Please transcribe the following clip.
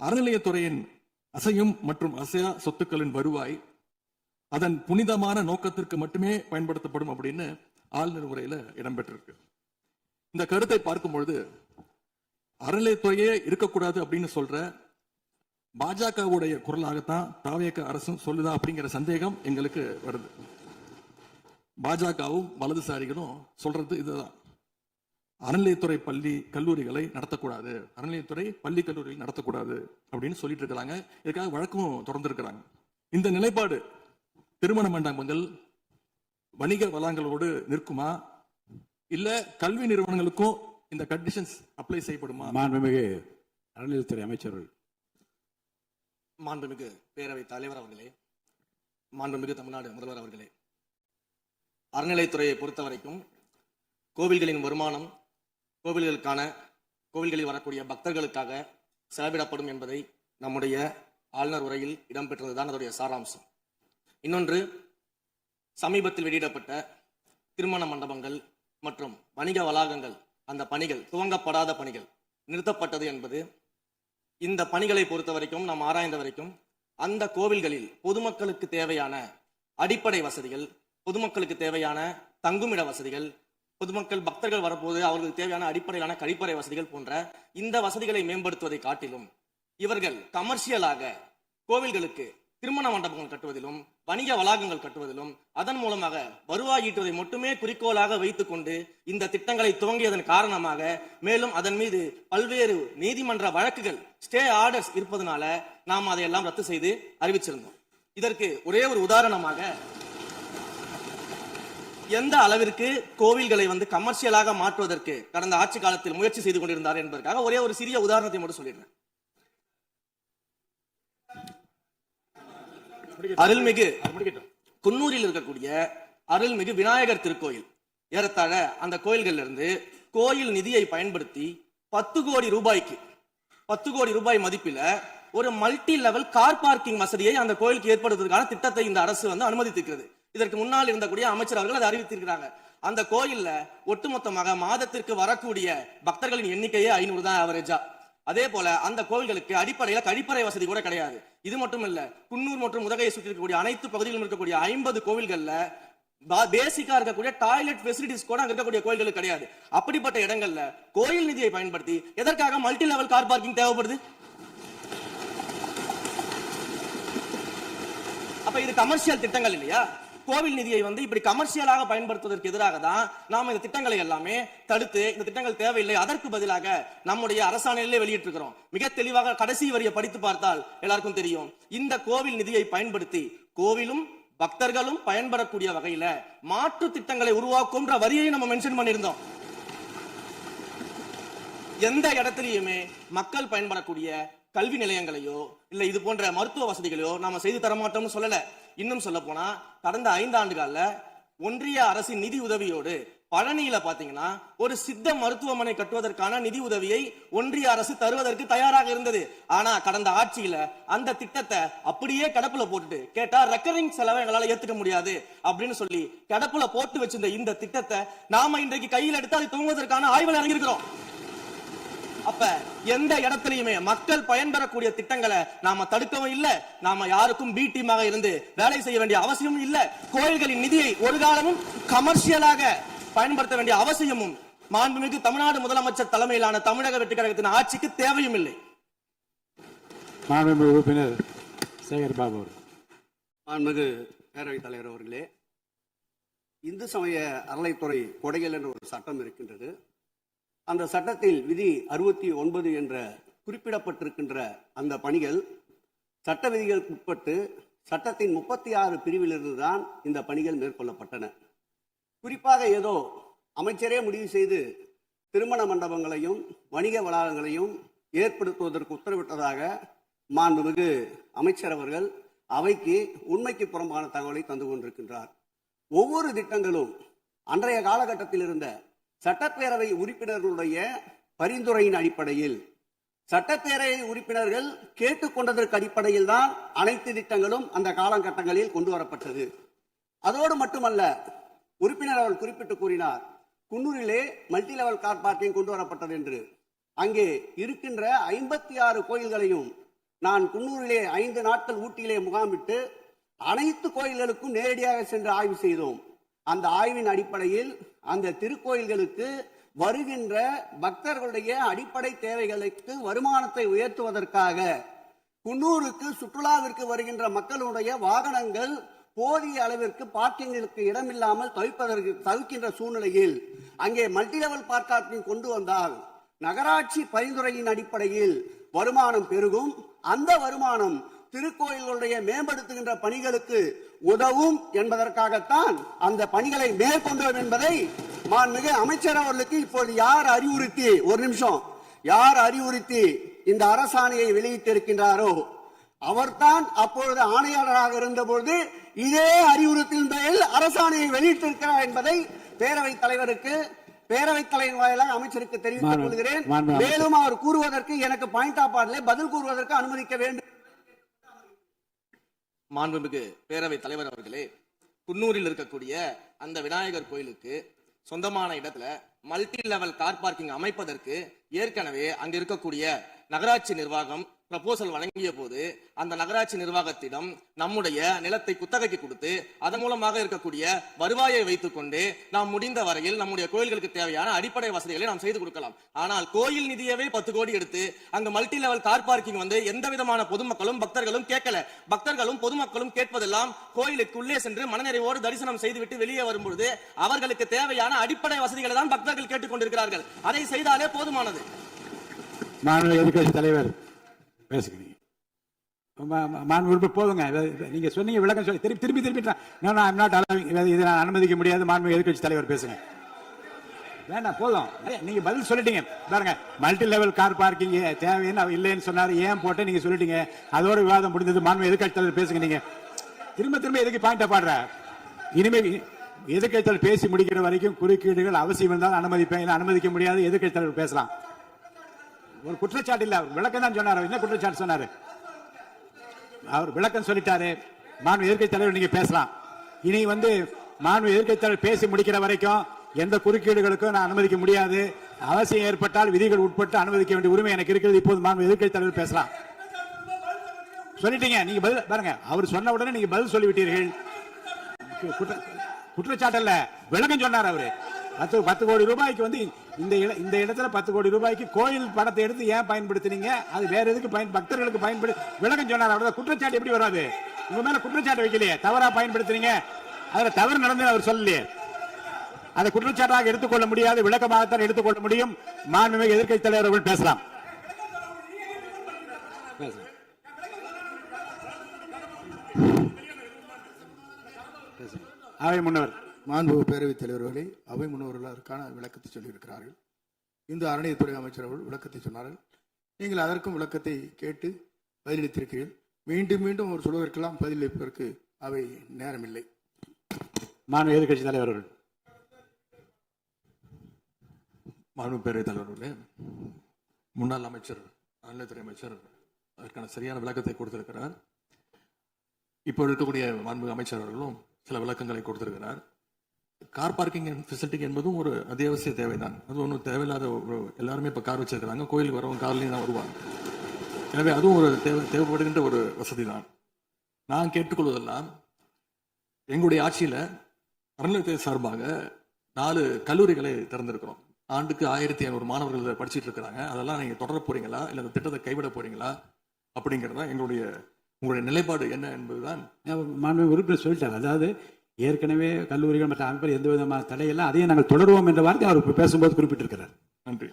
அறநிலையத்துறையின் அசையும் மற்றும் அசையா சொத்துக்களின் வருவாய் அதன் புனிதமான நோக்கத்திற்கு மட்டுமே பயன்படுத்தப்படும் அப்படின்னு ஆளுநர் உரையில இடம்பெற்றிருக்கு. இந்த கருத்தை பார்க்கும் பொழுது அறநிலையத்துறையே இருக்கக்கூடாது அப்படின்னு சொல்ற பாஜகவுடைய குரலாகத்தான் தாவேக அரசும் சொல்லுதா அப்படிங்கிற சந்தேகம் எங்களுக்கு வருது. பாஜகவும் வலதுசாரிகளும் சொல்றது இதுதான், அறநிலையத்துறை பள்ளி கல்லூரிகளை நடத்தக்கூடாது, அறநிலையத்துறை பள்ளி கல்லூரிகள் நடத்தக்கூடாது அப்படின்னு சொல்லிட்டு இருக்கிறாங்க. இதுக்காக வழக்கும் தொடர்ந்து இருக்கிறாங்க. இந்த நிலைப்பாடு திருமண மண்டபங்கள் வணிக வளங்களோடு நிற்குமா, இல்ல கல்வி நிறுவனங்களுக்கும் இந்த கண்டிஷன்ஸ் அப்ளை செய்யப்படுமா? மாண்புமிகு அறநிலையத்துறை அமைச்சர்கள். மாண்புமிகு பேரவைத் தலைவர் அவர்களே, மாண்புமிகு தமிழ்நாடு முதல்வர் அவர்களே, அறநிலையத்துறையை பொறுத்த வரைக்கும் கோவில்களின் வருமானம் கோவில்களில் வரக்கூடிய பக்தர்களுக்காக செலவிடப்படும் என்பதை நம்முடைய ஆளுநர் உரையில் இடம்பெற்றதுதான் அதனுடைய சாராம்சம். இன்னொன்று, சமீபத்தில் வெளியிடப்பட்ட திருமண மண்டபங்கள் மற்றும் வணிக வளாகங்கள், அந்த பணிகள் துவங்கப்படாத பணிகள் நிறுத்தப்பட்டது என்பது, இந்த பணிகளை பொறுத்த வரைக்கும் நாம் ஆராய்ந்த வரைக்கும் அந்த கோவில்களில் பொதுமக்களுக்கு தேவையான அடிப்படை வசதிகள், பொதுமக்களுக்கு தேவையான தங்குமிட வசதிகள், பொதுமக்கள் பக்தர்கள் வரப்போது அவர்களுக்கு தேவையான அடிப்படையிலான கழிப்பறை வசதிகள் போன்ற இந்த வசதிகளை மேம்படுத்துவதை காட்டிலும் இவர்கள் கமர்ஷியலாக கோவில்களுக்கு திருமண மண்டபங்கள் கட்டுவதிலும் வணிக வளாகங்கள் கட்டுவதிலும் அதன் மூலமாக வருவாய் ஈட்டுவதை மட்டுமே குறிக்கோளாக வைத்துக் கொண்டு இந்த திட்டங்களை துவங்கியதன் காரணமாக மேலும் அதன் மீது பல்வேறு நீதிமன்ற வழக்குகள், ஸ்டே ஆர்டர்ஸ் இருப்பதனால நாம் அதையெல்லாம் ரத்து செய்து அறிவிச்சிருந்தோம். இதற்கு ஒரே ஒரு உதாரணமாக, எந்த அளவிற்கு கோவில்களை கமர்ஷியலாக மாற்றுவதற்கு கடந்த ஆட்சி காலத்தில் முயற்சி செய்து கொண்டிருந்தார் என்பதற்காக ஒரே ஒரு சிறிய உதாரணத்தை மட்டும் சொல்லிடுறேன். அருள்மிகு குன்னூரில் இருக்கக்கூடிய அருள்மிகு விநாயகர் திருக்கோயில், ஏறத்தாழ அந்த கோயில்கள் இருந்து கோயில் நிதியை பயன்படுத்தி 10 கோடி ரூபாய் மதிப்பில ஒரு மல்டி லெவல் கார் பார்க்கிங் வசதியை அந்த கோயிலுக்கு ஏற்படுவதற்கான திட்டத்தை இந்த அரசு அனுமதித்திருக்கிறது. இதற்கு முன்னால் இருந்தக்கூடிய அமைச்சர் அவர்கள் அதை அறிவித்திருக்கிறாங்க. அந்த கோயில்ல ஒட்டுமொத்தமாக மாதத்திற்கு வரக்கூடிய பக்தர்களின் எண்ணிக்கையே 500 தான் ஆவரேஜா. அதே போல அந்த கோவில்களுக்கு அடிப்படையில கழிப்பறை வசதி கூட கிடையாது. இது மட்டும் இல்ல, குன்னூர் மற்றும் உதகையை சுற்றி இருக்கக்கூடிய அனைத்து பகுதிகளிலும் இருக்கக்கூடிய 50 கோவில்கள்ல பேசிக்கா இருக்கக்கூடிய டாய்லெட் ஃபெசிலிட்டிஸ் கூட அங்க இருக்கக்கூடிய கோயில்களுக்கு கிடையாது. அப்படிப்பட்ட இடங்கள்ல கோயில் நிதியை பயன்படுத்தி எதற்காக மல்டி லெவல் கார் பார்க்கிங் தேவைப்படுது? அப்ப இது கமர்ஷியல் திட்டங்கள் இல்லையா? கோவில் நிதியை இப்படி கமர்ஷியலாக பயன்படுத்துவதற்கு எதிராக தான் நாம இந்த திட்டங்களை எல்லாமே தடுத்து, இந்த திட்டங்கள் தேவையில்லை, அதற்கு பதிலாக நம்முடைய அரசாணையிலே வெளியிட்டிருக்கிறோம். மிக தெளிவாக கடைசி வரியை படித்து பார்த்தால் எல்லாருக்கும் தெரியும். இந்த கோவில் நிதியை பயன்படுத்தி கோவிலும் பக்தர்களும் பயன்படக்கூடிய வகையில மாற்று திட்டங்களை உருவாக்கும்ன்ற வரியை நம்ம மென்ஷன் பண்ணியிருந்தோம். எந்த இடத்திலையுமே மக்கள் பயன்படக்கூடிய கல்வி நிலையங்களையோ இல்ல இது போன்ற மருத்துவ வசதிகளையோ நாம செய்து தரமாட்டோம்னு சொல்லல. இன்னும் சொல்ல போனா, கடந்த 5 ஆண்டுகள்ல ஒன்றிய அரசின் நிதி உதவியோடு பழனியில பாத்தீங்கன்னா ஒரு சித்த மருத்துவமனை கட்டுவதற்கான நிதி உதவியை ஒன்றிய அரசு தருவதற்கு தயாராக இருந்தது. ஆனா கடந்த ஆட்சியில அந்த திட்டத்தை அப்படியே கடப்புல போட்டுட்டு, கேட்டா ரெக்கரிங் செலவை எங்களால ஏத்துக்க முடியாது அப்படின்னு சொல்லி கடப்புல போட்டு வச்சிருந்த இந்த திட்டத்தை நாம இன்றைக்கு கையில் எடுத்து அதை துவங்குவதற்கான ஆய்வில் இறங்கியிருக்கிறோம். அப்ப எந்த இடத்திலையுமே மக்கள் பயன்பெறக்கூடிய திட்டங்களை நாம தடுக்கவும் இல்ல, நாம யாருக்கும் பி டீமாக இருந்து வேலை செய்ய வேண்டிய அவசியமும் இல்ல. கோயில்களின் நிதியை ஒரு காலமும் கமர்ஷியலாக பயன்படுத்த வேண்டிய அவசியமும் மாண்புமிகு தமிழ்நாடு முதலமைச்சர் தலைமையிலான தமிழக வெற்றி கழகத்தின் ஆட்சிக்கு தேவையும் இல்லை. மாண்புமிகு உறுப்பினர் சேகர் பாபு. மாண்புமிகு பேரவைத் தலைவர் அவர்களே, இந்து சமய அறநிலைத்துறை கொடைகள் என்ற ஒரு சட்டம் இருக்கின்றது. அந்த சட்டத்தில் விதி 69 என்ற குறிப்பிடப்பட்டிருக்கின்ற அந்த பணிகள் சட்ட விதிகளுக்கு உட்பட்டு சட்டத்தின் 36 பிரிவிலிருந்து தான் இந்த பணிகள் மேற்கொள்ளப்பட்டன. குறிப்பாக ஏதோ அமைச்சரே முடிவு செய்து திருமண மண்டபங்களையும் வணிக வளாகங்களையும் ஏற்படுத்துவதற்கு உத்தரவிட்டதாக மாண்புமிகு அமைச்சர் அவர்கள் அவைக்கு உண்மைக்கு புறம்பான தகவலை தந்து கொண்டிருக்கின்றார். ஒவ்வொரு திட்டங்களும் அன்றைய காலகட்டத்தில் இருந்த சட்டப்பேரவை உறுப்பினர்களுடைய பரிந்துரையின் அடிப்படையில், சட்டப்பேரவை உறுப்பினர்கள் கேட்டுக்கொண்டதற்கு அடிப்படையில் தான் அனைத்து திட்டங்களும் அந்த காலகட்டங்களில் கொண்டு வரப்பட்டது. அதோடு மட்டுமல்ல, உறுப்பினர் அவர்கள் குறிப்பிட்டு கூறினார், குன்னூரிலே மல்டி லெவல் கார் பார்க்கிங் கொண்டு வரப்பட்டது என்று. அங்கே இருக்கின்ற 56 கோயில்களையும் நான் குன்னூரிலே 5 நாட்கள் ஊட்டியிலே முகாமிட்டு அனைத்து கோயில்களுக்கும் நேரடியாக சென்று ஆய்வு செய்தோம். அந்த ஆய்வின் அடிப்படையில் அந்த திருக்கோயில்களுக்கு வருகின்ற பக்தர்களுடைய அடிப்படை தேவைகளுக்கு வருமானத்தை உயர்த்துவதற்காக குன்னூருக்கு சுற்றுலாவிற்கு வருகின்ற மக்களுடைய வாகனங்கள் போதிய அளவிற்கு பார்க்கிங்களுக்கு இடமில்லாமல் தவிக்கின்ற சூழ்நிலையில் அங்கே மல்டி லெவல் பார்க்கிங் கொண்டு வந்தால் நகராட்சி பரிந்துரையின் அடிப்படையில் வருமானம் பெருகும். அந்த வருமானம் திருக்கோயில்களுடைய மேம்படுத்துகின்ற பணிகளுக்கு உதவும் என்பதற்காகத்தான் அந்த பணிகளை மேற்கொண்டோம் என்பதை மாண்புமிகு அமைச்சர் அவர்களுக்கு இப்போது யார் அறிவுறுத்தி இந்த அரசாணையை வெளியிட்டிருக்கின்றாரோ அவர்தான் அப்பொழுது ஆணையாளராக இருந்தபோது இதே அறிவுறுத்தின் பெயரில் அரசாணையை வெளியிட்டிருக்கிறார் என்பதை பேரவைத் தலைவர் வாயிலாக அமைச்சருக்கு தெரிவித்துக் கொள்கிறேன். மேலும் அவர் கூறுவதற்கு எனக்கு பாயிண்ட் ஆஃப் ஆர்டரில் பதில் கூறுவதற்கு அனுமதிக்க வேண்டும். மாண்புமிகு பேரவைத் தலைவர் அவர்களே, குன்னூரில் இருக்கக்கூடிய அந்த விநாயகர் கோயிலுக்கு சொந்தமான இடத்துல மல்டி லெவல் கார் பார்க்கிங் அமைப்பதற்கு ஏற்கனவே அங்க இருக்கக்கூடிய நகராட்சி நிர்வாகம் ப்ரப்போசல் வழங்கிய போது அந்த நகராட்சி நிர்வாகத்திடம் நம்முடைய நிலத்தை குத்தகைக்கு கொடுத்து அதன் மூலமாக இருக்கக்கூடிய வருவாயை வைத்துக் கொண்டு நாம் முடிந்த வரையில் நம்முடைய கோயில்களுக்கு தேவையான அடிப்படை வசதிகளை நாம் செய்து கொடுக்கலாம். ஆனால் கோயில் நிதியவே 10 கோடி எடுத்து அங்க மல்டி லெவல் கார் பார்க்கிங் வந்து எந்த விதமான பொதுமக்களும் பக்தர்களும் கேட்கல. பக்தர்களும் பொதுமக்களும் கேட்பதெல்லாம் கோயிலுக்குள்ளே சென்று மனநிறைவோடு தரிசனம் செய்துவிட்டு வெளியே வரும்பொழுது அவர்களுக்கு தேவையான அடிப்படை வசதிகளை தான் பக்தர்கள் கேட்டுக் கொண்டிருக்கிறார்கள். அதை செய்தாலே போதுமானது. மாநில எதிர்கட்சி தலைவர் பேசுகிறீங்க. போதுங்க. நீங்க சொன்னீங்க விளக்கம் சொல்லி திருப்பி இதை நான் அனுமதிக்க முடியாது. மாண்பு எதிர்கட்சி தலைவர் பேசுங்க. வேண்டாம், போதும். நீங்க பதில் சொல்லிட்டீங்க பாருங்க. மல்டி லெவல் கார் பார்க்கிங் தேவைன்னு இல்லைன்னு சொன்னாரு. ஏன் போட்டு நீங்க சொல்லிட்டீங்க. அதோட விவாதம் முடிந்தது. மாண்பு எதிர்கட்சி தலைவர் பேசுங்க. நீங்க திரும்ப எதுக்கு பாயிண்ட் பாடுற? இனிமே எதிர்கட்சி தலைவர் பேசி முடிக்கிற வரைக்கும் குறுக்கீடுகள் அவசியம் இருந்தால் அனுமதிப்பேன், அனுமதிக்க முடியாது. எதிர்கட்சி தலைவர் பேசலாம். ஒரு குற்றச்சாட்டு இல்ல, விளக்கம் தான் சொன்னாரு. என்ன குற்றச்சாட்டு சொன்னாரு? அவர் விளக்கம் சொல்லிட்டாரு. மாண்பு எதிர்க்கட்சி தலைவர் நீங்க பேசலாம். இனி மாண்பு எதிர்க்கட்சி தலைவர் பேசி முடிக்கிற வரைக்கும் எந்த குறுக்கீடுகளுக்கும் நான் அனுமதிக்க முடியாது. அவசியம் ஏற்பட்டால் விதிகள் உட்பட்டு அனுமதிக்க வேண்டிய உரிமை எனக்கு இருக்கிறது. இப்போது மாண்பு எதிர்க்கட்சி தலைவர் பேசலாம். சொல்லிட்டீங்க. நீங்க பதில் பாருங்க. அவர் சொன்ன உடனே நீங்க பதில் சொல்லிவிட்டீர்கள். குற்றச்சாட்டு இல்ல, விளக்கம் சொன்னார் அவரு. 10 கோடி ரூபாய்க்கு இந்த இடத்துல 10 கோடி ரூபாய்க்கு கோயில் படத்தை எடுத்து ஏன் பயன்படுத்தினீங்க? அது வேற எதுக்கு பக்தர்களுக்கு பயன்படு விளக்கம் சொன்னார். அவ்வளவுதான். குற்றச்சாட்டு எப்படி வராது? உங்க மேல குற்றச்சாட்டு வைக்கலையே, தவறா பயன்படுத்துறீங்க. அதுல தவறு நடந்து அவர் சொல்லலையே. அதை குற்றச்சாட்டாக எடுத்துக்கொள்ள முடியாது, விளக்கமாகத்தான் எடுத்துக்கொள்ள முடியும். மாண்புமிகு எதிர்க்கட்சி தலைவர் அவர்கள் பேசலாம். அவை முன்னவர் மாண்பு பேரவைத் தலைவர்களை அவை முன்னவர்களுக்கான விளக்கத்தை சொல்லியிருக்கிறார்கள். இந்த அறநிலையத்துறை அமைச்சர் அவர்கள் விளக்கத்தை சொன்னார்கள். நீங்கள் அதற்கும் விளக்கத்தை கேட்டு பதிலளித்திருக்கிறீர்கள். மீண்டும் ஒரு சொல்வதற்கெல்லாம் பதிலளிப்பதற்கு அவை நேரமில்லை. மாண்பு எதிர்க்கட்சி தலைவர் அவர்கள். மாண்பு பேரவைத் தலைவர்களே, முன்னாள் அமைச்சர் அறநிலையத்துறை அமைச்சர் அதற்கான சரியான விளக்கத்தை கொடுத்திருக்கிறார். இப்போ இருக்கக்கூடிய மாண்பு அமைச்சர் அவர்களும் சில விளக்கங்களை கொடுத்திருக்கிறார். கார் பார்க்கிங் ஃபெசிலிட்டி என்பதும் ஒரு அத்தியாவசிய தேவைதான். அது ஒன்றும் தேவையில்லாத எல்லாருமே இப்போ கார் வச்சிருக்கிறாங்க. கோயிலுக்கு வரவங்க கார்லேயும் தான் வருவாங்க. எனவே அதுவும் ஒரு தேவைப்படுகின்ற ஒரு வசதி தான். நான் கேட்டுக்கொள்வதெல்லாம், எங்களுடைய ஆட்சியில் அறநிலையத்துறை சார்பாக 4 கல்லூரிகளை திறந்திருக்கிறோம். ஆண்டுக்கு 1500 மாணவர்கள் படிச்சுட்டு இருக்கிறாங்க. அதெல்லாம் நீங்கள் தொடர போறீங்களா, இல்லை அந்த திட்டத்தை கைவிட போறீங்களா அப்படிங்கிறது தான் உங்களுடைய நிலைப்பாடு என்ன என்பதுதான். மாண்பு உறுப்பினர் சொல்லிட்டாங்க. அதாவது ஏற்கனவே கல்லூரிகள் மற்ற அமைப்பில் எந்த விதமான தடையெல்லாம் அதையும் நாங்கள் தொடருவோம் என்ற வார்த்தை அவர் பேசும்போது குறிப்பிட்டிருக்கிறார். நன்றி.